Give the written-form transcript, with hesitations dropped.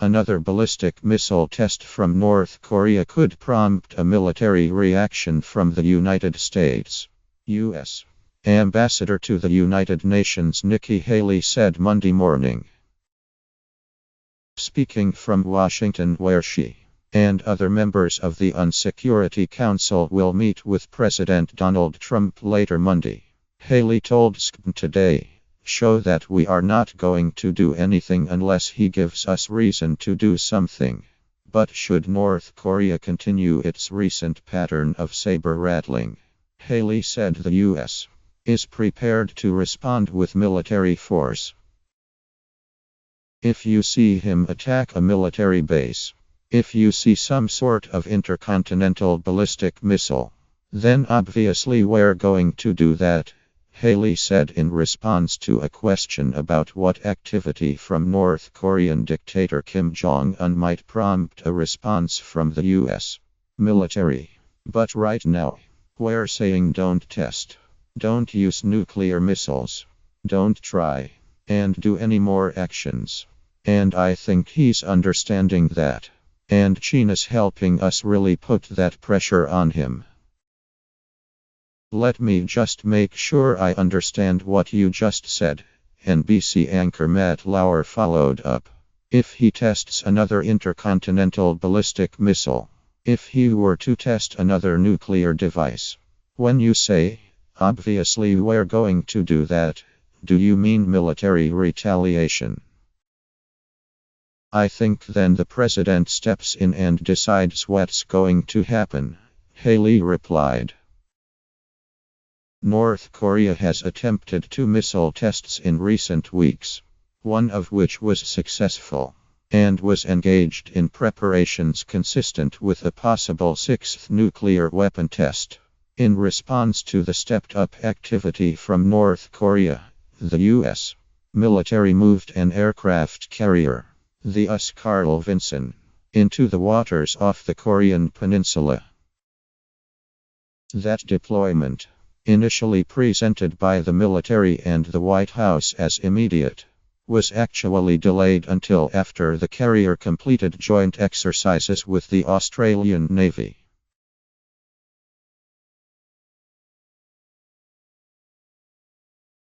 Another ballistic missile test from North Korea could prompt a military reaction from the United States. U.S. Ambassador to the United Nations Nikki Haley said Monday morning. Speaking from Washington, where she and other members of the UN Security Council will meet with President Donald Trump later Monday, Haley told SCN today, "Show that we are not going to do anything unless he gives us reason to do something." But should North Korea continue its recent pattern of saber-rattling, Haley said the U.S. is prepared to respond with military force. If you see him attack a military base, if you see some sort of intercontinental ballistic missile, then obviously we're going to do that, Haley said in response to a question about what activity from North Korean dictator Kim Jong-un might prompt a response from the U.S. military. But right now, we're saying don't test, don't use nuclear missiles, don't try and do any more actions. And I think he's understanding that. And China's helping us really put that pressure on him. Let me just make sure I understand what you just said, NBC anchor Matt Lauer followed up. If he tests another intercontinental ballistic missile, if he were to test another nuclear device, when you say, obviously we're going to do that, do you mean military retaliation? I think then the president steps in and decides what's going to happen, Haley replied. North Korea has attempted 2 missile tests in recent weeks, one of which was successful, and was engaged in preparations consistent with a possible 6th nuclear weapon test. In response to the stepped-up activity from North Korea, the U.S. military moved an aircraft carrier, the USS Carl Vinson, into the waters off the Korean peninsula. That deployment, initially presented by the military and the White House as immediate, was actually delayed until after the carrier completed joint exercises with the Australian Navy.